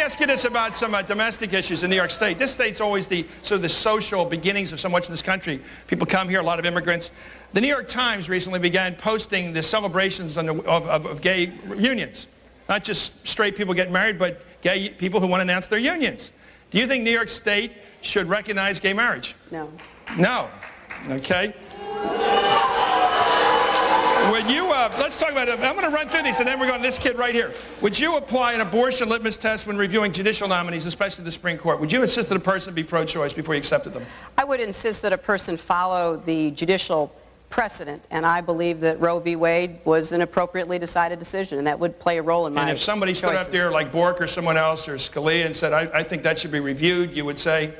ask you this about some domestic issues in New York State. This state's always the sort of the social beginnings of so much of this country. People come here, a lot of immigrants. The New York Times recently began posting the celebrations of gay unions. Not just straight people getting married, but gay people who want to announce their unions. Do you think New York State should recognize gay marriage? No. No. Okay. Would you, let's talk about it. I'm going to run through these, and then we're going to this kid right here. Would you apply an abortion litmus test when reviewing judicial nominees, especially the Supreme Court? Would you insist that a person be pro-choice before you accepted them? I would insist that a person follow the judicial precedent, and I believe that Roe v. Wade was an appropriately decided decision, and that would play a role in my choices. And if somebody stood up there like Bork or someone else or Scalia and said, I think that should be reviewed, you would say?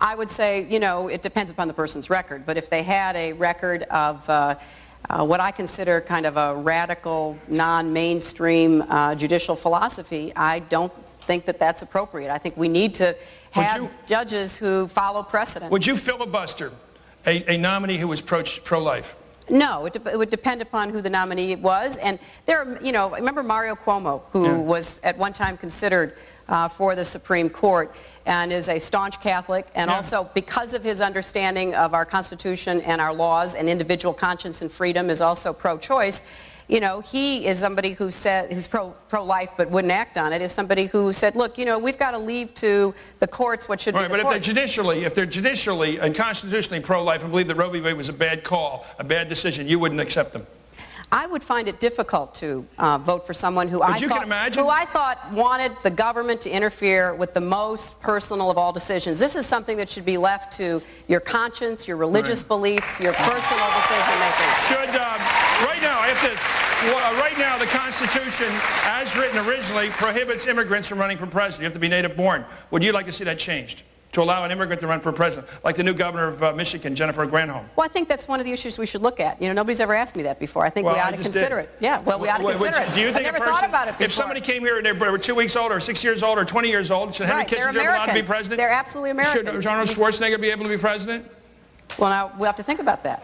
I would say, you know, it depends upon the person's record, but if they had a record of what I consider kind of a radical, non-mainstream judicial philosophy, I don't think that that's appropriate. I think we need to have judges who follow precedent. Would you filibuster a nominee who was pro-life? No, it would depend upon who the nominee was. And there, you know, remember Mario Cuomo, who was at one time considered for the Supreme Court and is a staunch Catholic, and also because of his understanding of our Constitution and our laws and individual conscience and freedom is also pro-choice. You know, he is somebody who said, who's pro-life but wouldn't act on it, is somebody who said, look, you know, we've got to leave to the courts what should be the courts. But if they're judicially and constitutionally pro-life and believe that Roe v. Wade was a bad call, a bad decision, you wouldn't accept them? I would find it difficult to vote for someone who I thought wanted the government to interfere with the most personal of all decisions. This is something that should be left to your conscience, your religious beliefs, your personal decision making. Right now, the Constitution, as written originally, prohibits immigrants from running for president. You have to be native born. Would you like to see that changed, to allow an immigrant to run for president, like the new governor of Michigan, Jennifer Granholm? Well, I think that's one of the issues we should look at. You know, nobody's ever asked me that before. I think we ought to consider it. Yeah, well, we ought to consider it. Do you think I've never thought about it before. If somebody came here and they were 2 weeks old or 6 years old or 20 years old, should Henry Kissinger be allowed to be president? They're absolutely Americans. Should Arnold Schwarzenegger be able to be president? Well, now, we'll have to think about that.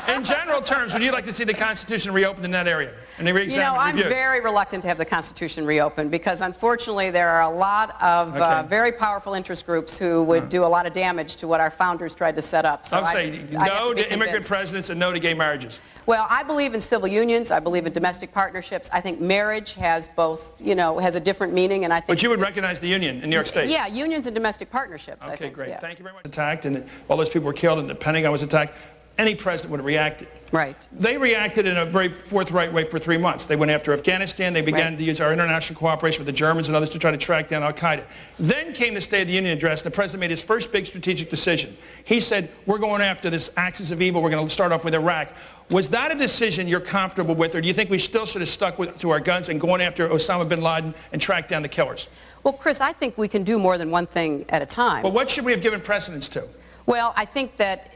In general terms, would you like to see the Constitution reopened in that area? And they you know, I'm very reluctant to have the Constitution reopened because, unfortunately, there are a lot of very powerful interest groups who would do a lot of damage to what our founders tried to set up. So I'm saying no to immigrant presidents and no to gay marriages. Well, I believe in civil unions. I believe in domestic partnerships. I think marriage has both, you know, has a different meaning, and I think. But you would recognize the union in New York State? Yeah, unions and domestic partnerships. Okay, I think. great. Yeah. Thank you very much. Attacked, and all those people were killed, and the Pentagon was attacked. Any president would have reacted. Right. They reacted in a very forthright way for 3 months. They went after Afghanistan. They began to use our international cooperation with the Germans and others to try to track down al-Qaeda. Then came the State of the Union address, and the president made his first big strategic decision. He said, we're going after this axis of evil. We're going to start off with Iraq. Was that a decision you're comfortable with, or do you think we still should have stuck to our guns and going after Osama bin Laden and track down the killers? Well, Chris, I think we can do more than one thing at a time. Well, what should we have given precedence to? Well, I think that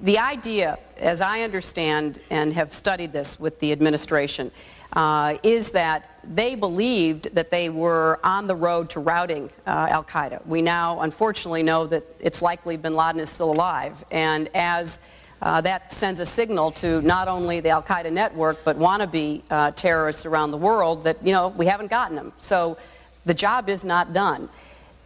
the idea, as I understand and have studied this with the administration, is that they believed that they were on the road to routing al-Qaeda. We now, unfortunately, know that it's likely bin Laden is still alive. And as that sends a signal to not only the al-Qaeda network, but wannabe terrorists around the world that, you know, we haven't gotten them. So the job is not done.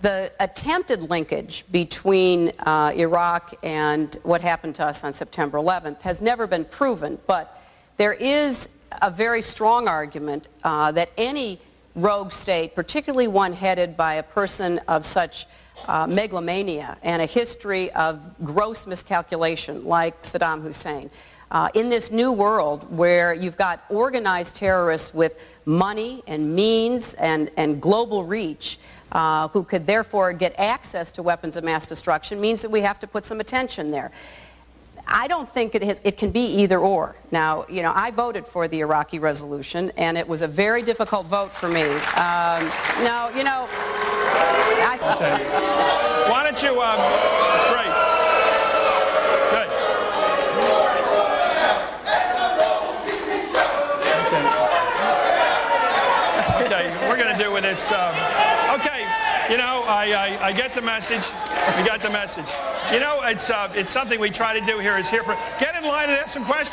The attempted linkage between Iraq and what happened to us on September 11th has never been proven, but there is a very strong argument that any rogue state, particularly one headed by a person of such megalomania and a history of gross miscalculation like Saddam Hussein, in this new world where you've got organized terrorists with money and means and global reach, who could therefore get access to weapons of mass destruction, means that we have to put some attention there. I don't think it can be either or. Now, you know, I voted for the Iraqi resolution, and it was a very difficult vote for me. Now, you know, why don't you, straight. Good. Okay, we're going to do with this. Okay, you know, I get the message. We got the message. You know, it's something we try to do here is get in line and ask some questions.